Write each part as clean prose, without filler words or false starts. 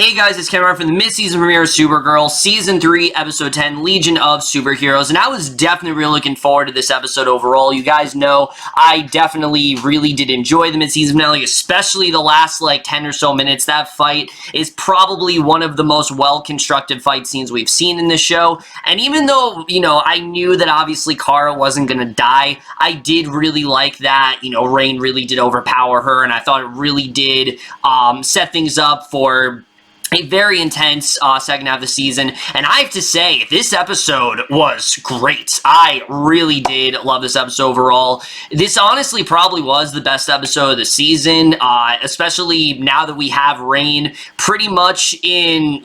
Hey guys, it's Cameron from the mid-season premiere of Supergirl, Season 3, Episode 10, Legion of Superheroes, and I was definitely really looking forward to this episode overall. You guys know I definitely really did enjoy the mid-season finale, especially the last, 10 or so minutes. That fight is probably one of the most well-constructed fight scenes we've seen in this show, and even though, I knew that obviously Kara wasn't going to die, I did really like that, Rain really did overpower her, and I thought it really did set things up for a very intense second half of the season, and I have to say, this episode was great. I really did love this episode overall. This honestly probably was the best episode of the season, especially now that we have Rain pretty much in,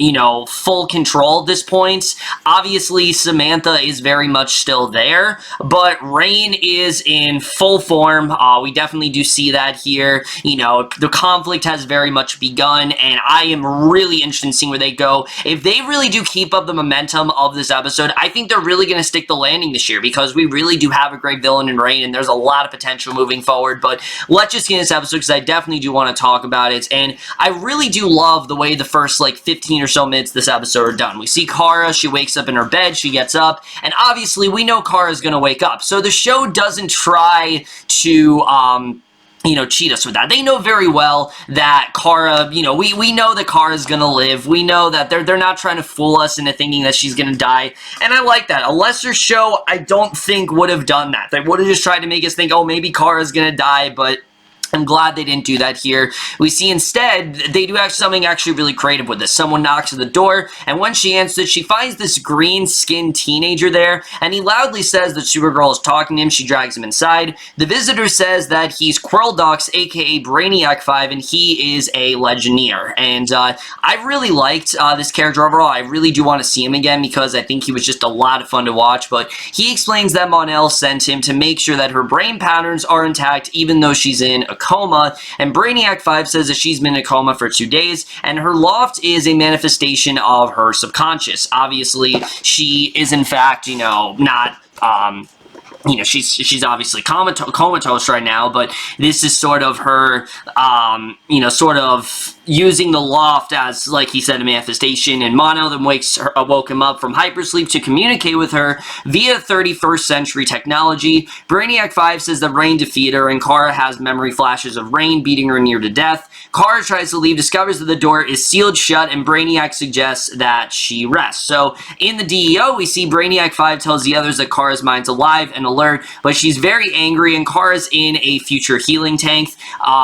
full control at this point. Obviously, Samantha is very much still there, but Rain is in full form. We definitely do see that here. The conflict has very much begun, and I am really interested in seeing where they go. If they really do keep up the momentum of this episode, I think they're really going to stick the landing this year because we really do have a great villain in Rain, and there's a lot of potential moving forward. But let's just get into this episode because I definitely do want to talk about it, and I really do love the way the first 15 or so minutes of this episode are done. We see Kara, she wakes up in her bed, she gets up, and obviously we know Kara's going to wake up. So the show doesn't try to cheat us with that. They know very well that Kara, we know that Kara's gonna live. We know that they're not trying to fool us into thinking that she's gonna die, and I like that. A lesser show, I don't think would have done that. They would have just tried to make us think, oh, maybe Kara's gonna die, but I'm glad they didn't do that here. We see instead, they do something actually really creative with this. Someone knocks at the door, and when she answers, she finds this green-skinned teenager there, and he loudly says that Supergirl is talking to him. She drags him inside. The visitor says that he's Quirrell-Dox, aka Brainiac 5, and he is a Legionnaire. And I really liked this character overall. I really do want to see him again because I think he was just a lot of fun to watch, but he explains that Mon-El sent him to make sure that her brain patterns are intact even though she's in a coma, and Brainiac 5 says that she's been in a coma for 2 days, and her loft is a manifestation of her subconscious. Obviously, she is in fact, not she's obviously comatose right now, but this is sort of her, sort of using the loft as, like he said, a manifestation, and Mon-El then woke him up from hypersleep to communicate with her via 31st century technology. Brainiac 5 says that Rain defeated her, and Kara has memory flashes of Rain beating her near to death. Kara tries to leave, discovers that the door is sealed shut, and Brainiac suggests that she rest. So, in the DEO, we see Brainiac 5 tells the others that Kara's mind's alive and alert, but she's very angry, and Kara's in a future healing tank.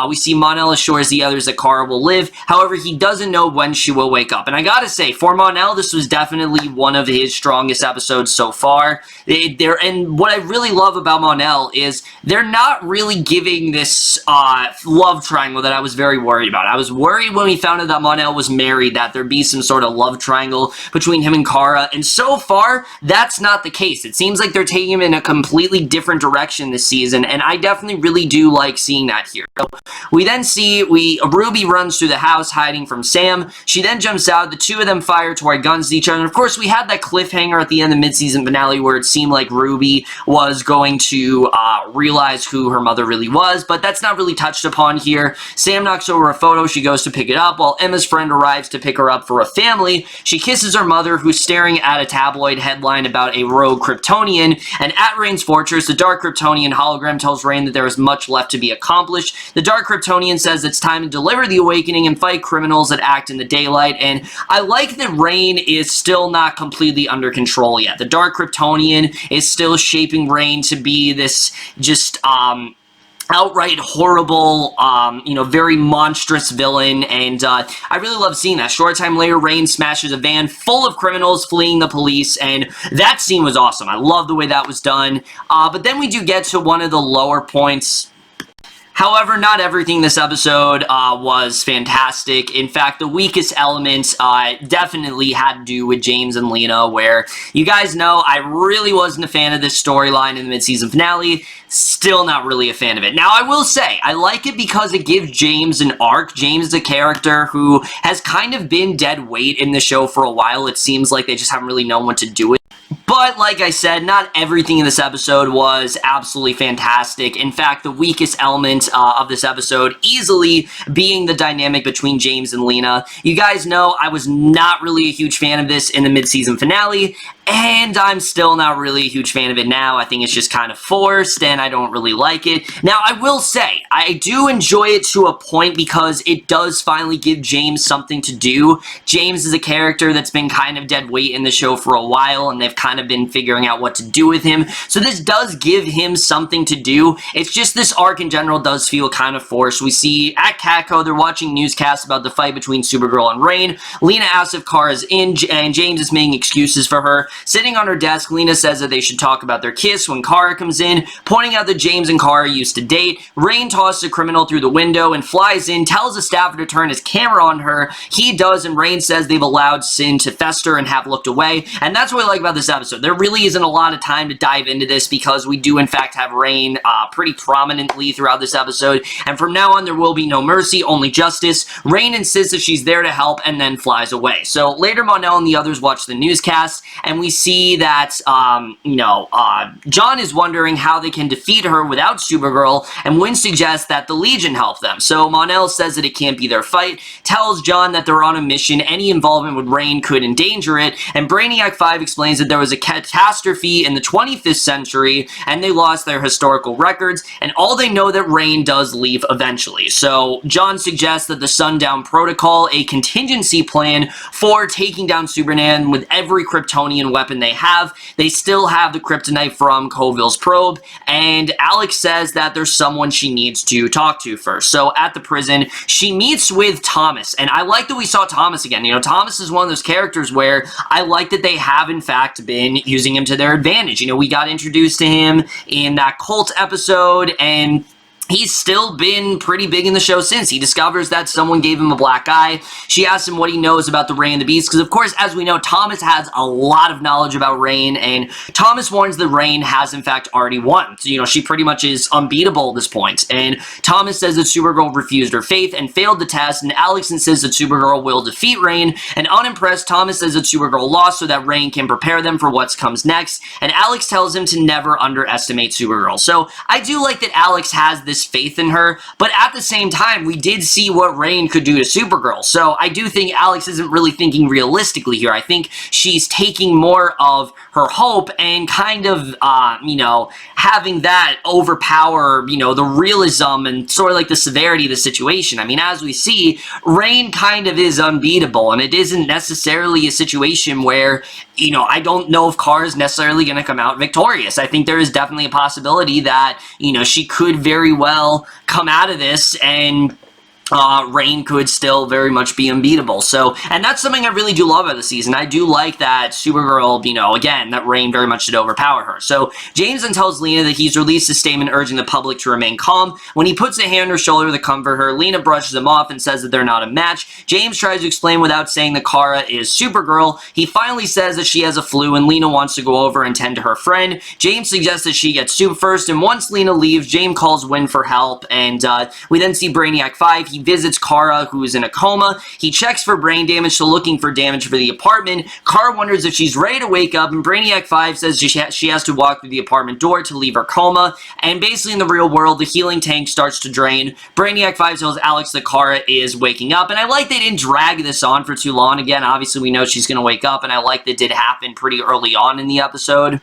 We see Mon-El assures the others that Kara will live. However, he doesn't know when she will wake up. And I gotta say, for Mon-El, this was definitely one of his strongest episodes so far. And what I really love about Mon-El is they're not really giving this love triangle that I was very worried about. I was worried when we found out that Mon-El was married that there'd be some sort of love triangle between him and Kara. And so far, that's not the case. It seems like they're taking him in a completely different direction this season. And I definitely really do like seeing that here. So we then see Ruby runs through the house hiding from Sam. She then jumps out. The two of them fire toward guns at each other. And of course, we had that cliffhanger at the end of the mid-season finale where it seemed like Ruby was going to realize who her mother really was, but that's not really touched upon here. Sam knocks over a photo. She goes to pick it up while Emma's friend arrives to pick her up for a family. She kisses her mother, who's staring at a tabloid headline about a rogue Kryptonian, and at Rain's fortress, the Dark Kryptonian hologram tells Rain that there is much left to be accomplished. The Dark Kryptonian says it's time to deliver the awakening and fight criminals that act in the daylight, and I like that Rain is still not completely under control yet. The Dark Kryptonian is still shaping Rain to be this just outright horrible, very monstrous villain, and I really love seeing that. Short time later, Rain smashes a van full of criminals fleeing the police, and that scene was awesome. I love the way that was done, but then we do get to one of the lower points. However, not everything this episode was fantastic. In fact, the weakest element definitely had to do with James and Lena, where you guys know I really wasn't a fan of this storyline in the mid-season finale. Still not really a fan of it. Now, I will say, I like it because it gives James an arc. James is a character who has kind of been dead weight in the show for a while. It seems like they just haven't really known what to do with it. But like I said, not everything in this episode was absolutely fantastic. In fact, the weakest element of this episode easily being the dynamic between James and Lena. You guys know I was not really a huge fan of this in the mid-season finale, and I'm still not really a huge fan of it now. I think it's just kind of forced, and I don't really like it. Now, I will say, I do enjoy it to a point because it does finally give James something to do. James is a character that's been kind of dead weight in the show for a while, and they've kind of been figuring out what to do with him. So this does give him something to do. It's just this arc in general does feel kind of forced. We see at Catco, they're watching newscasts about the fight between Supergirl and Reign. Lena asks if Kara's in, and James is making excuses for her. Sitting on her desk, Lena says that they should talk about their kiss when Kara comes in, pointing out that James and Kara used to date. Reign tosses a criminal through the window and flies in, tells the staffer to turn his camera on her. He does, and Reign says they've allowed sin to fester and have looked away. And that's what I like about this episode. There really isn't a lot of time to dive into this because we do in fact have Reign pretty prominently throughout this episode. And from now on, there will be no mercy, only justice. Reign insists that she's there to help and then flies away. So later, Mon-El and the others watch the newscast, and we see that, John is wondering how they can defeat her without Supergirl, and Wynn suggests that the Legion help them. So Mon-El says that it can't be their fight, tells John that they're on a mission, any involvement with Reign could endanger it, and Brainiac 5 explains that there was a catastrophe in the 25th century, and they lost their historical records, and all they know that Reign does leave eventually. So John suggests that the Sundown Protocol, a contingency plan for taking down Superman with every Kryptonian weapon they have. They still have the kryptonite from Colville's probe, and Alex says that there's someone she needs to talk to first. So at the prison, she meets with Thomas, and I like that we saw Thomas again. You know, Thomas is one of those characters where I like that they have in fact been using him to their advantage. You know, we got introduced to him in that cult episode, and he's still been pretty big in the show since. He discovers that someone gave him a black eye. She asks him what he knows about the Reign and the Beast, because of course, as we know, Thomas has a lot of knowledge about Reign, and Thomas warns that Reign has in fact already won. So, you know, she pretty much is unbeatable at this point. And Thomas says that Supergirl refused her faith and failed the test, and Alex insists that Supergirl will defeat Reign, and unimpressed, Thomas says that Supergirl lost so that Reign can prepare them for what comes next, and Alex tells him to never underestimate Supergirl. So I do like that Alex has this faith in her, but at the same time, we did see what Reign could do to Supergirl. So I do think Alex isn't really thinking realistically here. I think she's taking more of her hope and kind of, having that overpower, the realism and sort of like the severity of the situation. I mean, as we see, Reign kind of is unbeatable, and it isn't necessarily a situation where, I don't know if Kara is necessarily going to come out victorious. I think there is definitely a possibility that, she could very well come out of this and Reign could still very much be unbeatable. So, and that's something I really do love about the season. I do like that Supergirl, again, that Reign very much did overpower her. So, James then tells Lena that he's released a statement urging the public to remain calm. When he puts a hand on her shoulder to comfort her, Lena brushes him off and says that they're not a match. James tries to explain without saying that Kara is Supergirl. He finally says that she has a flu and Lena wants to go over and tend to her friend. James suggests that she gets soup first, and once Lena leaves, James calls Wynn for help, and we then see Brainiac 5. He visits Kara, who is in a coma. He checks for brain damage, so looking for damage for the apartment. Kara wonders if she's ready to wake up, and Brainiac 5 says she has to walk through the apartment door to leave her coma, and basically in the real world, the healing tank starts to drain. Brainiac 5 tells Alex that Kara is waking up, and I like they didn't drag this on for too long. Again, obviously we know she's going to wake up, and I like that did happen pretty early on in the episode.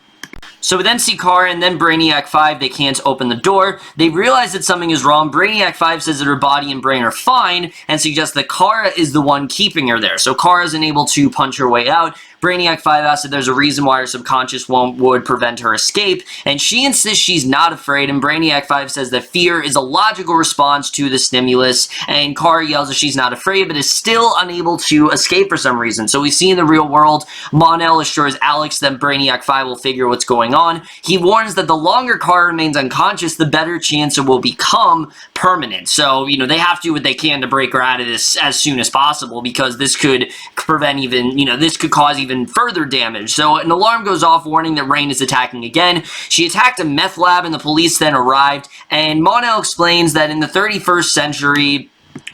So we then see Kara and then Brainiac 5. They can't open the door. They realize that something is wrong. Brainiac 5 says that her body and brain are fine and suggests that Kara is the one keeping her there. So Kara isn't able to punch her way out. Brainiac 5 asks if there's a reason why her subconscious would prevent her escape, and she insists she's not afraid, and Brainiac 5 says that fear is a logical response to the stimulus, and Kara yells that she's not afraid, but is still unable to escape for some reason. So we see in the real world, Mon-El assures Alex that Brainiac 5 will figure what's going on. He warns that the longer Kara remains unconscious, the better chance it will become permanent. So, they have to do what they can to break her out of this as soon as possible, because this could prevent even, this could cause even further damage. So an alarm goes off warning that Reign is attacking again. She attacked a meth lab and the police then arrived, and Mon-El explains that in the 31st century,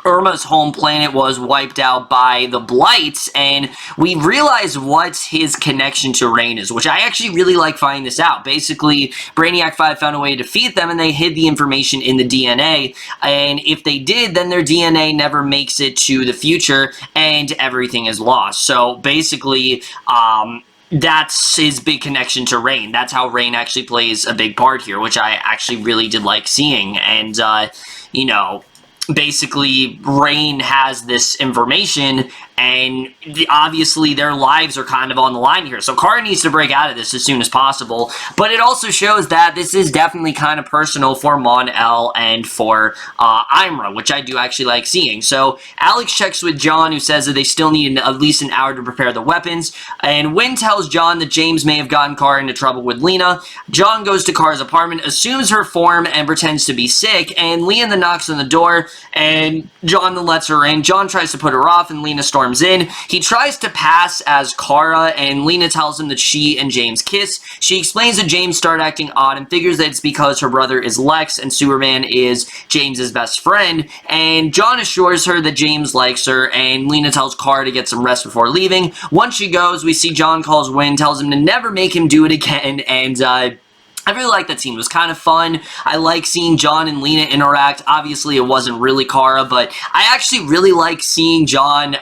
Irma's home planet was wiped out by the Blights, and we realize what his connection to Reign is, which I actually really like finding this out. Basically, Brainiac 5 found a way to defeat them, and they hid the information in the DNA, and if they did, then their DNA never makes it to the future, and everything is lost. So, basically, that's his big connection to Reign. That's how Reign actually plays a big part here, which I actually really did like seeing, and, you know, basically, Reign has this information, and obviously their lives are kind of on the line here. So Kara needs to break out of this as soon as possible, but it also shows that this is definitely kind of personal for Mon-El and for Imra, which I do actually like seeing. So Alex checks with John, who says that they still need at least an hour to prepare the weapons, and Wynn tells John that James may have gotten Kara into trouble with Lena. John goes to Kara's apartment, assumes her form, and pretends to be sick, and Lena then knocks on the door, and John then lets her in. John tries to put her off, and Lena storms in. He tries to pass as Kara, and Lena tells him that she and James kiss. She explains that James started acting odd and figures that it's because her brother is Lex and Superman is James's best friend, and John assures her that James likes her, and Lena tells Kara to get some rest before leaving. Once she goes, we see John calls Wynn, tells him to never make him do it again, and I really like that scene. It was kind of fun. I like seeing John and Lena interact. Obviously, it wasn't really Kara, but I actually really like seeing John,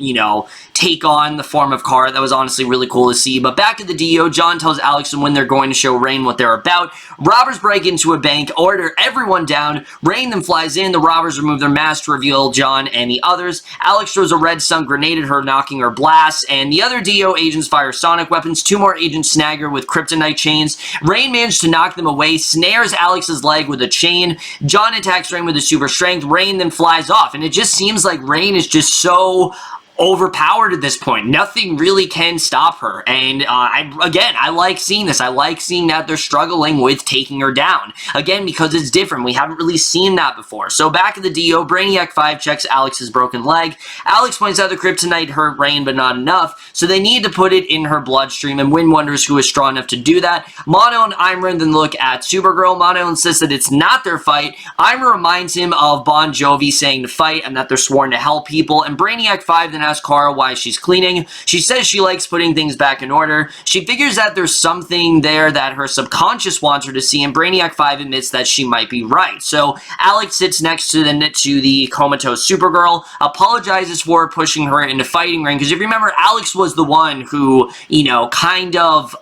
you know, take on the form of Kara. That was honestly really cool to see. But back at the DO, John tells Alex and when they're going to show Reign what they're about. Robbers break into a bank, order everyone down. Reign then flies in. The robbers remove their masks to reveal John and the others. Alex throws a red stun grenade at her, knocking her blast, and the other DO agents fire sonic weapons. Two more agents snag her with kryptonite chains. Reign manages to knock them away, snares Alex's leg with a chain. John attacks Reign with his super strength. Reign then flies off, and it just seems like Reign is just so overpowered at this point. Nothing really can stop her, and I like seeing this. I like seeing that they're struggling with taking her down, again, because it's different. We haven't really seen that before. So back at the DO, Brainiac 5 checks Alex's broken leg. Alex points out the kryptonite hurt Reign, but not enough, so they need to put it in her bloodstream, and Wynn wonders who is strong enough to do that. Mono and Imra then look at Supergirl. Mono insists that it's not their fight. Imra reminds him of Bon Jovi saying to fight and that they're sworn to help people, and Brainiac 5 then asks Kara why she's cleaning. She says she likes putting things back in order. She figures that there's something there that her subconscious wants her to see, and Brainiac 5 admits that she might be right. So Alex sits next to the comatose Supergirl, apologizes for pushing her into fighting ring, because if you remember, Alex was the one who, you know, kind of,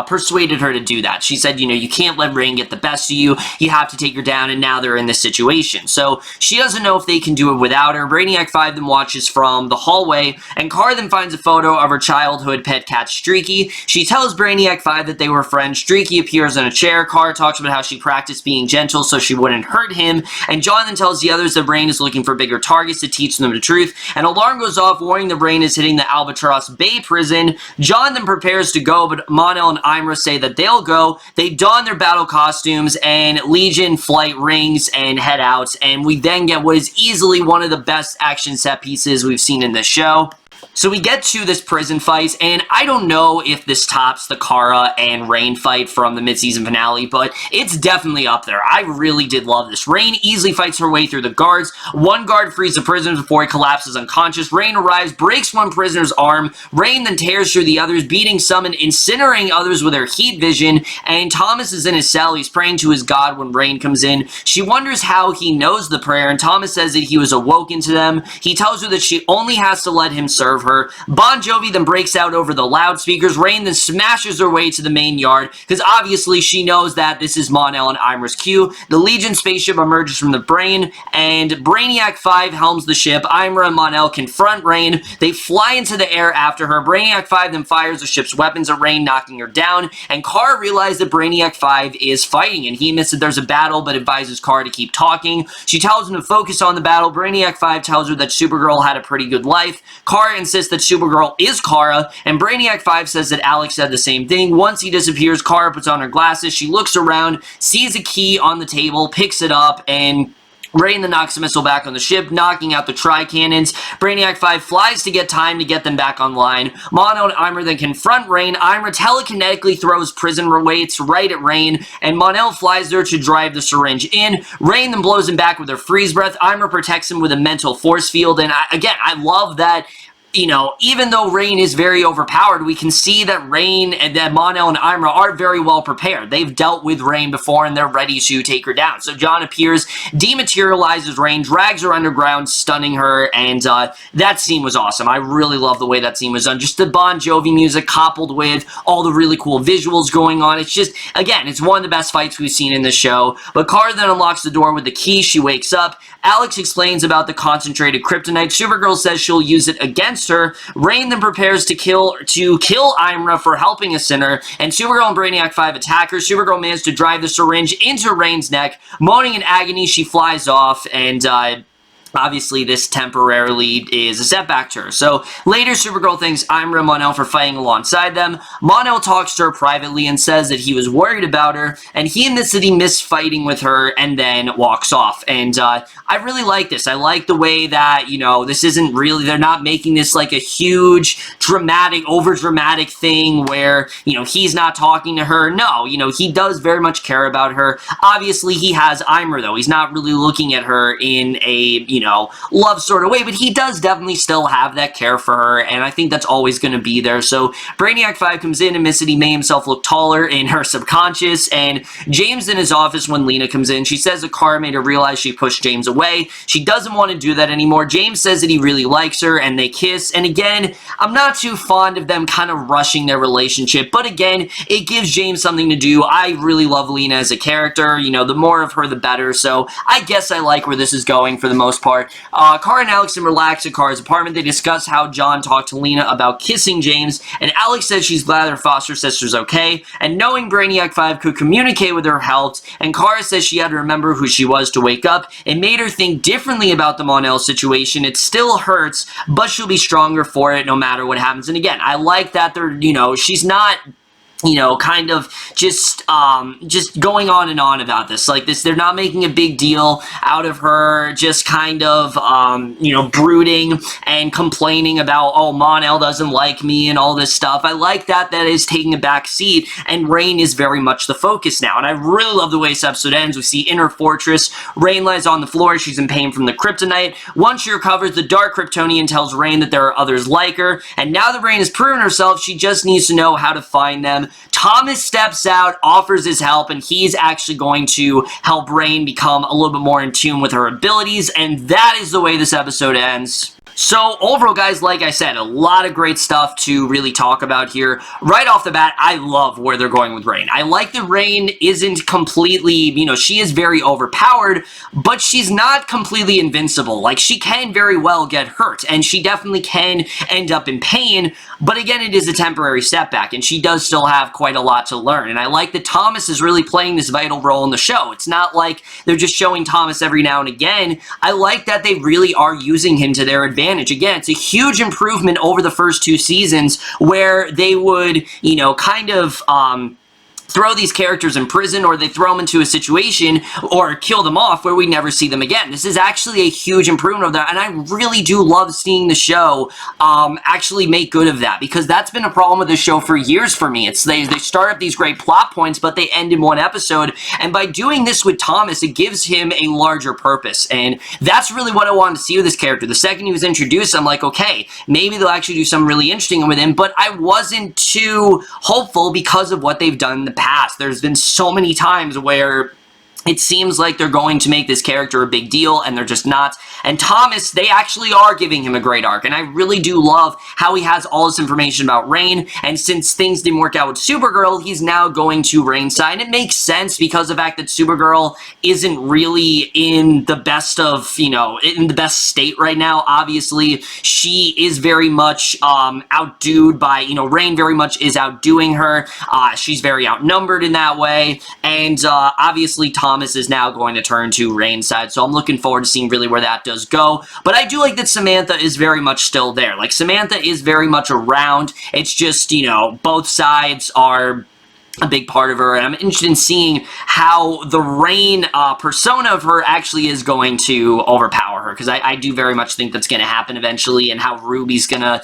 persuaded her to do that. She said, you know, you can't let Reign get the best of you. You have to take her down, and now they're in this situation. So she doesn't know if they can do it without her. Brainiac 5 then watches from the hallway, and Kara then finds a photo of her childhood pet cat, Streaky. She tells Brainiac 5 that they were friends. Streaky appears in a chair. Kara talks about how she practiced being gentle so she wouldn't hurt him, and John then tells the others that Reign is looking for bigger targets to teach them the truth. An alarm goes off, warning that Reign is hitting the Albatross Bay prison. John then prepares to go, but Mon-El and Imra say that they'll go. They don their battle costumes, and Legion flight rings and head out, and we then get what is easily one of the best action set pieces we've seen in this show. So we get to this prison fight, and I don't know if this tops the Kara and Reign fight from the mid-season finale, but it's definitely up there. I really did love this. Reign easily fights her way through the guards. One guard frees the prisoner before he collapses unconscious. Reign arrives, breaks one prisoner's arm. Reign then tears through the others, beating some and incinerating others with her heat vision, and Thomas is in his cell. He's praying to his god when Reign comes in. She wonders how he knows the prayer, and Thomas says that he was awoken to them. He tells her that she only has to let him serve her. Bon Jovi then breaks out over the loudspeakers. Reign then smashes her way to the main yard, because obviously she knows that this is Mon-El and Imra's cue. The Legion spaceship emerges from the brain, and Brainiac 5 helms the ship. Imra and Mon-El confront Reign. They fly into the air after her. Brainiac 5 then fires the ship's weapons at Reign, knocking her down, and Kara realizes that Brainiac 5 is fighting, and he admits that there's a battle, but advises Kara to keep talking. She tells him to focus on the battle. Brainiac 5 tells her that Supergirl had a pretty good life. Kara insists that Supergirl is Kara, and Brainiac 5 says that Alex said the same thing. Once he disappears, Kara puts on her glasses. She looks around, sees a key on the table, picks it up, and Rain then knocks the missile back on the ship, knocking out the tri-cannons. Brainiac 5 flies to get time to get them back online. Mono and Imra then confront Rain. Imra telekinetically throws prison weights right at Rain, and Mon-El flies there to drive the syringe in. Rain then blows him back with her freeze breath. Imra protects him with a mental force field, and I love that. You know, even though Rain is very overpowered, we can see that Rain and that Mon-El and Imra are very well prepared. They've dealt with Rain before and they're ready to take her down. So John appears, dematerializes Rain, drags her underground, stunning her, and that scene was awesome. I really love the way that scene was done. Just the Bon Jovi music coupled with all the really cool visuals going on. It's just, again, it's one of the best fights we've seen in this show. But Kara then unlocks the door with the key. She wakes up. Alex explains about the concentrated kryptonite. Supergirl says she'll use it against her. Rain then prepares to kill Imra for helping a sinner, and Supergirl and Brainiac 5 attack her. Supergirl manages to drive the syringe into Rain's neck. Moaning in agony, she flies off, and obviously, this temporarily is a setback to her. So, later, Supergirl thanks Imra and Mon-El for fighting alongside them. Mon-El talks to her privately and says that he was worried about her, and he admits that he missed fighting with her, and then walks off. And I really like this. I like the way that, you know, this isn't really, they're not making this like a huge, dramatic, over-dramatic thing where, you know, he's not talking to her. No, you know, he does very much care about her. Obviously, he has Imra, though. He's not really looking at her in a, you know, love sort of way, but he does definitely still have that care for her, and I think that's always going to be there. So Brainiac 5 comes in and admits that he made himself look taller in her subconscious, and James in his office when Lena comes in. She says that Kara made her realize she pushed James away. She doesn't want to do that anymore. James says that he really likes her, and they kiss, and again, I'm not too fond of them kind of rushing their relationship, but again, it gives James something to do. I really love Lena as a character. You know, the more of her, the better, so I guess I like where this is going for the most part. Kara and Alex relax at Kara's apartment. They discuss how John talked to Lena about kissing James, and Alex says she's glad her foster sister's okay, and knowing Brainiac 5 could communicate with her helped, and Kara says she had to remember who she was to wake up. It made her think differently about the Mon-El situation. It still hurts, but she'll be stronger for it no matter what happens. And again, I like that they're, you know, she's not, you know, kind of just going on and on about this. Like this, they're not making a big deal out of her just kind of, you know, brooding and complaining about, oh, Mon-El doesn't like me and all this stuff. I like that is taking a back seat, and Rain is very much the focus now. And I really love the way this episode ends. We see in her fortress, Rain lies on the floor. She's in pain from the kryptonite. Once she recovers, the Dark Kryptonian tells Rain that there are others like her. And now that Rain has proven herself, she just needs to know how to find them. Thomas steps out, offers his help, and he's actually going to help Rain become a little bit more in tune with her abilities, and that is the way this episode ends. So, overall, guys, like I said, a lot of great stuff to really talk about here. Right off the bat, I love where they're going with Rain. I like that Rain isn't completely, you know, she is very overpowered, but she's not completely invincible. Like, she can very well get hurt, and she definitely can end up in pain, but again, it is a temporary setback, and she does still have quite a lot to learn. And I like that Thomas is really playing this vital role in the show. It's not like they're just showing Thomas every now and again. I like that they really are using him to their advantage. Again, it's a huge improvement over the first two seasons where they would, you know, kind of throw these characters in prison, or they throw them into a situation or kill them off where we never see them again. This is actually a huge improvement of that, and I really do love seeing the show actually make good of that, because that's been a problem with the show for years for me. It's they start up these great plot points, but they end in one episode, and by doing this with Thomas, it gives him a larger purpose, and that's really what I wanted to see with this character. The second he was introduced, I'm like, okay, maybe they'll actually do something really interesting with him, but I wasn't too hopeful because of what they've done in the past. There's been so many times where it seems like they're going to make this character a big deal, and they're just not. And Thomas, they actually are giving him a great arc, and I really do love how he has all this information about Rain, and since things didn't work out with Supergirl, he's now going to Rain's side, and it makes sense because of the fact that Supergirl isn't really in the best of, you know, in the best state right now. Obviously, she is very much outdoed by, you know, Rain very much is outdoing her. She's very outnumbered in that way, and obviously Thomas is now going to turn to Rain's side, so I'm looking forward to seeing really where that does go. But I do like that Samantha is very much still there. Like, Samantha is very much around. It's just, you know, both sides are a big part of her, and I'm interested in seeing how the Rain persona of her actually is going to overpower her, because I do very much think that's going to happen eventually, and how Ruby's going to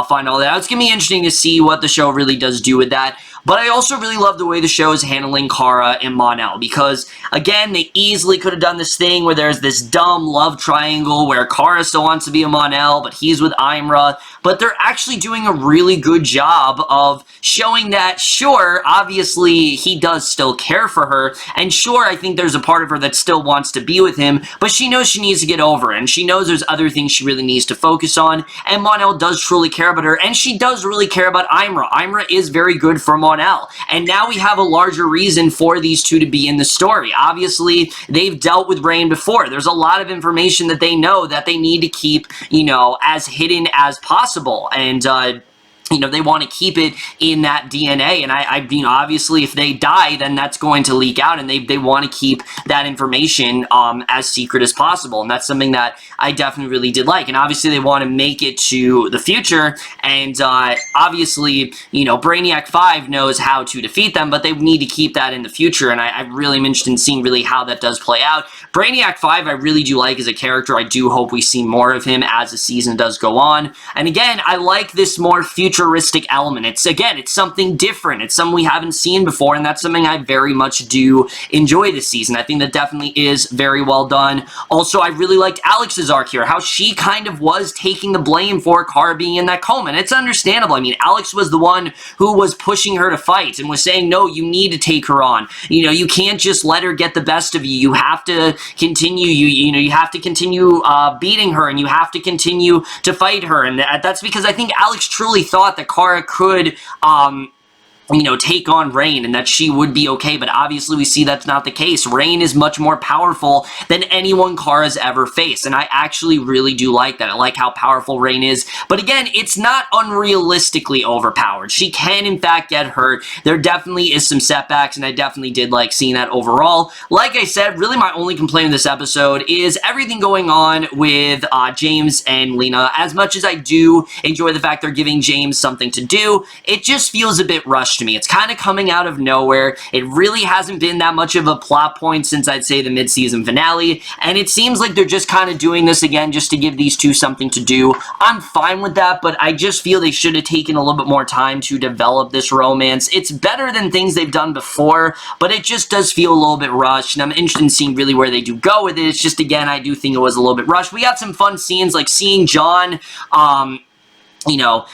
find all that out. It's going to be interesting to see what the show really does do with that. But I also really love the way the show is handling Kara and Mon-El, because, again, they easily could have done this thing where there's this dumb love triangle where Kara still wants to be a Mon-El, but he's with Imra, but they're actually doing a really good job of showing that, sure, obviously, he does still care for her, and sure, I think there's a part of her that still wants to be with him, but she knows she needs to get over it, and she knows there's other things she really needs to focus on, and Mon-El does truly care about her, and she does really care about Imra. Imra is very good for Mon-El, and now we have a larger reason for these two to be in the story. Obviously, they've dealt with Rain before. There's a lot of information that they know that they need to keep, you know, as hidden as possible, and, you know, they want to keep it in that DNA, and you know, obviously, if they die, then that's going to leak out, and they want to keep that information as secret as possible, and that's something that I definitely really did like, and obviously, they want to make it to the future, and obviously, you know, Brainiac 5 knows how to defeat them, but they need to keep that in the future, and I really am interested in seeing really how that does play out. Brainiac 5, I really do like as a character. I do hope we see more of him as the season does go on, and again, I like this more futuristic element. It's something different. It's something we haven't seen before, and that's something I very much do enjoy this season. I think that definitely is very well done. Also, I really liked Alex's arc here, how she kind of was taking the blame for Kara being in that coma, and it's understandable. I mean, Alex was the one who was pushing her to fight and was saying, no, you need to take her on. You know, you can't just let her get the best of you. You have to continue, you have to continue beating her, and you have to continue to fight her, and that's because I think Alex truly thought that Kara could, you know, take on Rain, and that she would be okay, but obviously we see that's not the case. Rain is much more powerful than anyone Kara's ever faced, and I actually really do like that. I like how powerful Rain is, but again, it's not unrealistically overpowered. She can, in fact, get hurt. There definitely is some setbacks, and I definitely did like seeing that overall. Like I said, really my only complaint in this episode is everything going on with James and Lena. As much as I do enjoy the fact they're giving James something to do, it just feels a bit rushed to me. It's kind of coming out of nowhere. It really hasn't been that much of a plot point since, I'd say, the mid-season finale, and it seems like they're just kind of doing this again just to give these two something to do. I'm fine with that, but I just feel they should have taken a little bit more time to develop this romance. It's better than things they've done before, but it just does feel a little bit rushed, and I'm interested in seeing really where they do go with it. It's just, again, I do think it was a little bit rushed. We got some fun scenes, like seeing John, you know,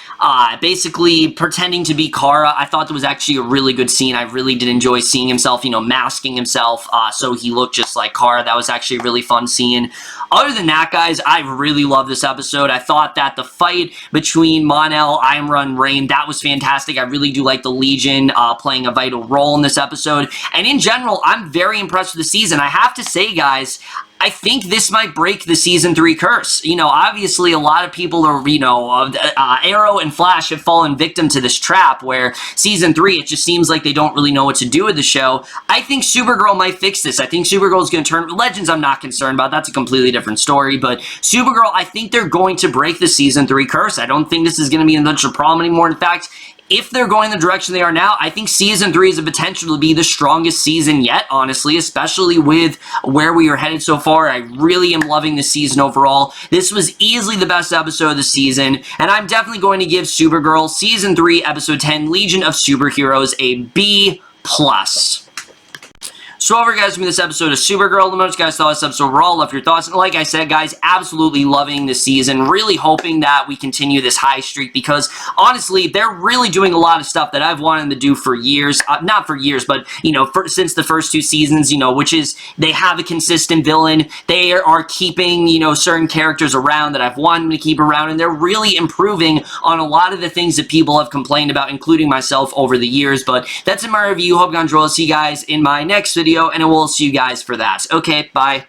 basically pretending to be Kara. I thought that was actually a really good scene. I really did enjoy seeing himself, you know, masking himself so he looked just like Kara. That was actually a really fun scene. Other than that, guys, I really love this episode. I thought that the fight between Mon-El, Imra, and Rain, that was fantastic. I really do like the Legion playing a vital role in this episode. And in general, I'm very impressed with the season. I have to say, guys, I think this might break the Season 3 curse. You know, obviously a lot of people are, you know, Arrow and Flash have fallen victim to this trap where Season 3, it just seems like they don't really know what to do with the show. I think Supergirl might fix this. I think Supergirl is going to turn... Legends I'm not concerned about. That's a completely different story. But Supergirl, I think they're going to break the Season 3 curse. I don't think this is going to be such a problem anymore. In fact, if they're going the direction they are now, I think Season 3 has a potential to be the strongest season yet, honestly, especially with where we are headed so far. I really am loving this season overall. This was easily the best episode of the season, and I'm definitely going to give Supergirl Season 3, Episode 10, Legion of Superheroes, a B+. So over, guys, from this episode of Supergirl. Let me know what you guys thought of this episode overall. Love your thoughts. And like I said, guys, absolutely loving this season. Really hoping that we continue this high streak because, honestly, they're really doing a lot of stuff that I've wanted them to do for years. Not for years, but, you know, since the first two seasons, you know, which is they have a consistent villain. They are keeping, you know, certain characters around that I've wanted them to keep around. And they're really improving on a lot of the things that people have complained about, including myself, over the years. But that's in my review. Hope you enjoyed. See you guys in my next video, and I will see you guys for that. Okay, bye.